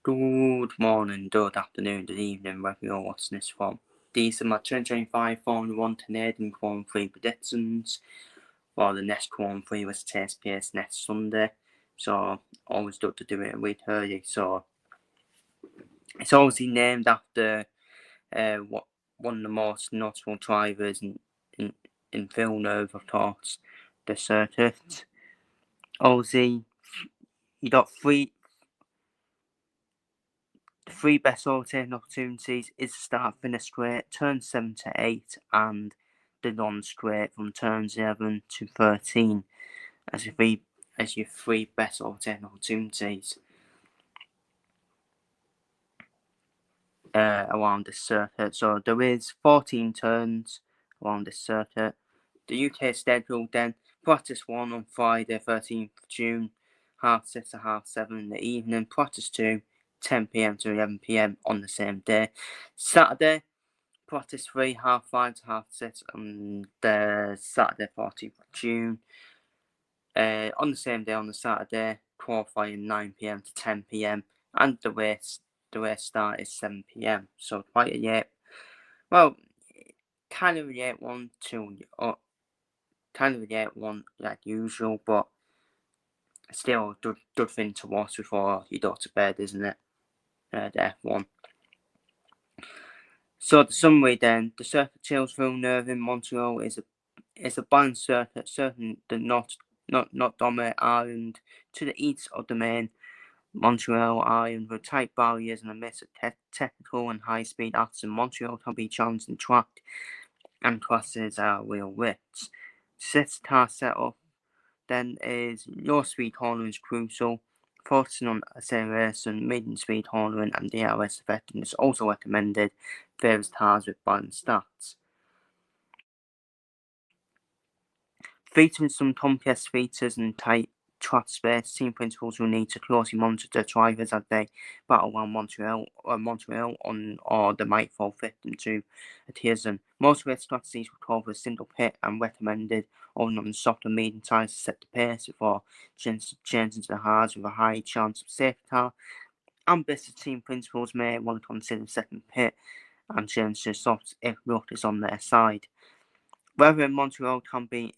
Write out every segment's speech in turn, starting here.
Good morning, good afternoon, good evening, wherever you're watching this from. These are my 2025 Formula 1 Canadian Grand Prix predictions for the next Grand Prix, which takes place next Sunday. So, always good to do it a week early. So, it's obviously named after one of the most notable drivers in Villeneuve, of course, the circuit. Obviously, you got three best overtaking opportunities is the start finish straight, turns 7 to 8, and the non straight from turns 11 to 13 as your three best overtaking opportunities around this circuit. So there is 14 turns around this circuit. The UK schedule then, practice 1 on Friday 13th June, 6:30 to 7:30 in the evening, practice 2 10 p.m. to 11 p.m. on the same day. Saturday, practice 3 5:30 to 6:30 on the Saturday 14th of June. On the same day, on the Saturday, qualifying 9 p.m. to 10 p.m. and the race start is 7 p.m. So quite a late, well, kind of a late one kind of a late one like usual, but still a good thing to watch before you go to bed, isn't it? The F1. So the summary then, the circuit Chills Villeneuve in Montreal is a balanced circuit, certain that not dominate Ireland to the east of the main Montreal Island with tight barriers and a mix of technical and high-speed acts in Montreal can be challenging track and classes are real risks. Six car setup then is low speed cornering is crucial. Focusing on acceleration, medium speed cornering and DRS effectiveness is also recommended. Various cars with balanced stats. Featuring some complex features and tight track space, team principals will need to closely monitor their drivers as they battle around Montreal or they might fall victim to a Tiazan. Most race strategies will call for a single pit and recommended only on the soft and medium tyres to set the pace before changing to the hards with a high chance of safety car. Ambitious team principals may want to consider second pit and change to softs if luck is on their side. Weather in Montreal can be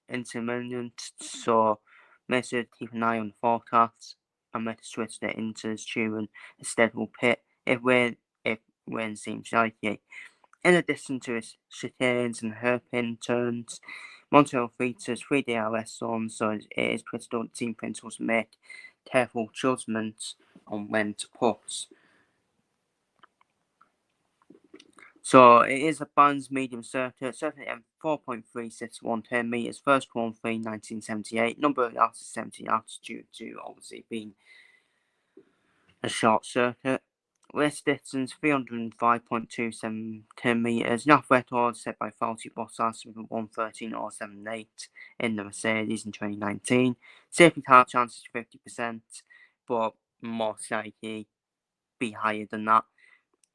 intermittent, so make sure to keep an eye on the forecasts and make a switch to enters during a scheduled pit if rain seems likely. In addition to its chicanes and hairpin turns, Montreal features 3 DRS zones, so it is critical that team principals make careful judgments on when to put. So it is a balanced medium circuit, circuit M 4.361 10 metres, first Grand Prix 1978, number of yards is 70 yards due to obviously being a short circuit. Race distance 305.27 10 metres, enough record set by Valtteri Bottas with a 1:13.078 in the Mercedes in 2019. Safety car chances 50%, but most likely be higher than that,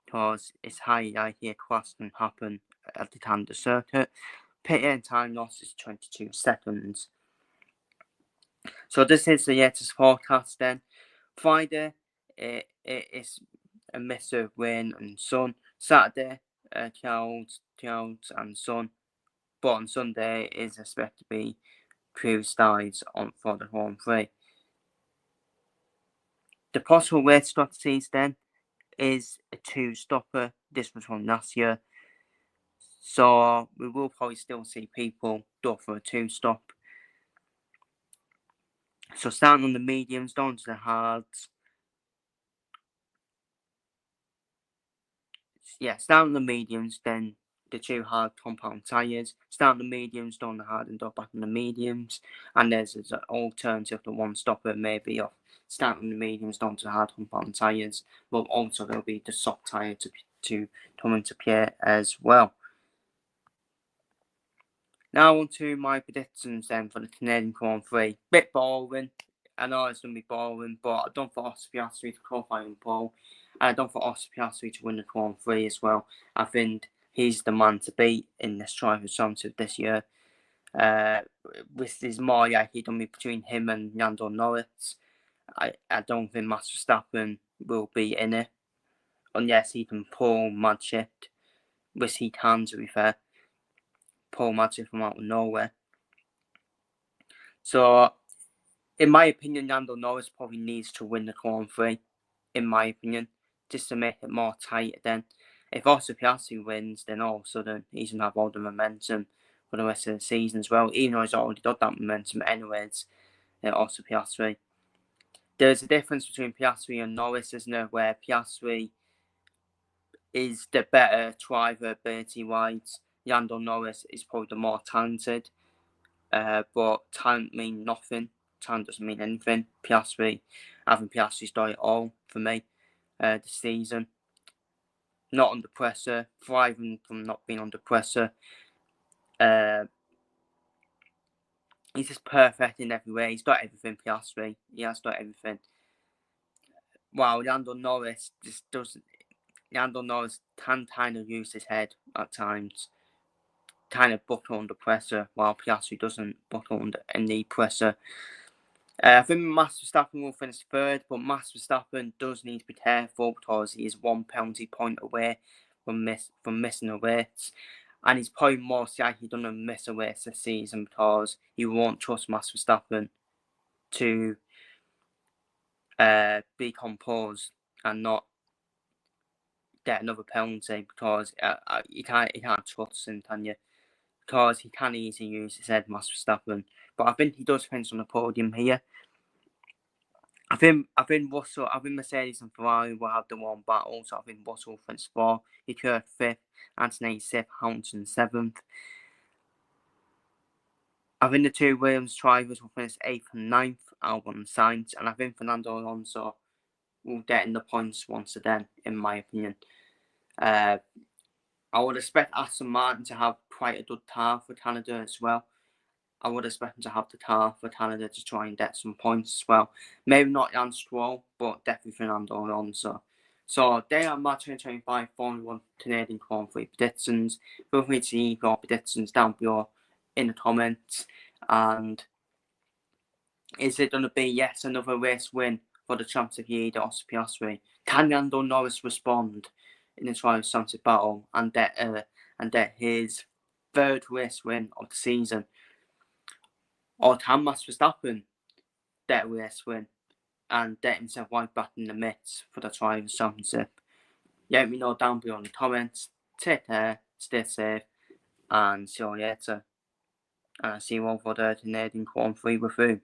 because it's highly likely a crash can happen at the time of the circuit. Pit end time loss is 22 seconds. So this is the latest forecast then. Friday, it is a mix of rain and sun. Saturday, clouds and sun. But on Sunday, it is expected to be clear skies for the Grand Prix. The possible race strategies then is a two-stopper. This was from last year. So we will probably still see people go for a two-stop. So starting on the mediums, down to the hards. Yeah, starting on the mediums, then the two hard compound tyres. Start on the mediums, down the hard and go back on the mediums. And there's an alternative to one stopper, maybe of starting on the mediums, down to the hard compound tyres. But also there'll be the soft tyre to come into play as well. Now on to my predictions then for the Canadian Grand Prix. Bit boring. I know it's going to be boring, but I don't for Oscar Piastri to qualify in the pole. And I don't for Oscar Piastri to win the Grand Prix as well. I think he's the man to beat in this Drivers' Championship this year. This is more likely going to be between him and Lando Norris. I don't think Max Verstappen will be in it. And yes, he can pull mad shit, which he can, to be fair. Pull mad shit from out of nowhere. So, in my opinion, Lando Norris probably needs to win the Grand Prix, in my opinion, just to make it more tight then. If Oscar Piastri wins, then all of a sudden he's going to have all the momentum for the rest of the season as well, even though he's already got that momentum anyways, Oscar Piastri. There's a difference between Piastri and Norris, isn't there, where Piastri is the better driver ability-wise. Lando Norris is probably the more talented, but talent means nothing. Talent doesn't mean anything. Having Piastri's done it all for me this season. Not under pressure, thriving from not being under pressure. He's just perfect in every way. He's got everything, Piastri. He has got everything. Wow, Lando Norris just doesn't. Lando Norris can kind of use his head at times, kind of buckle under pressure, while Piastri doesn't buckle under any pressure. I think Max Verstappen will finish third, but Max Verstappen does need to be careful because he is 1 penalty point away from missing a race. And he's probably most likely going to miss a race this season because he won't trust Max Verstappen to be composed and not get another penalty because you can't trust him, can you? Because he can easily use his head, Max Verstappen. But I think he does finish on the podium here. I think Mercedes and Ferrari will have the one battle, so I think Russell finished 4th, Leclerc 5th, Anthony 6th, Hamilton 7th. I think the two Williams drivers will finish 8th and 9th, Albon and Sainz, and I think Fernando Alonso will get in the points once again, in my opinion. I would expect Aston Martin to have quite a good car for Canada as well. I would expect them to have the car for Canada to try and get some points as well. Maybe not Jan Stroll, but definitely Fernando Alonso. So they are my 2025 Formula 1 Canadian Grand Prix predictions. Feel free to leave your predictions down below in the comments. And is it going to be, yes, another race win for the Champs of Year, Oscar Piastri? Can Lando Norris respond in the Trial Championship battle and get his 3rd race win of the season? Or can Max Verstappen get a race win and get himself right back in the mix for the Drivers' Championship? Let me know down below in the comments. Take care, stay safe, and see you later. And I'll see you all for the Canadian Grand Prix review.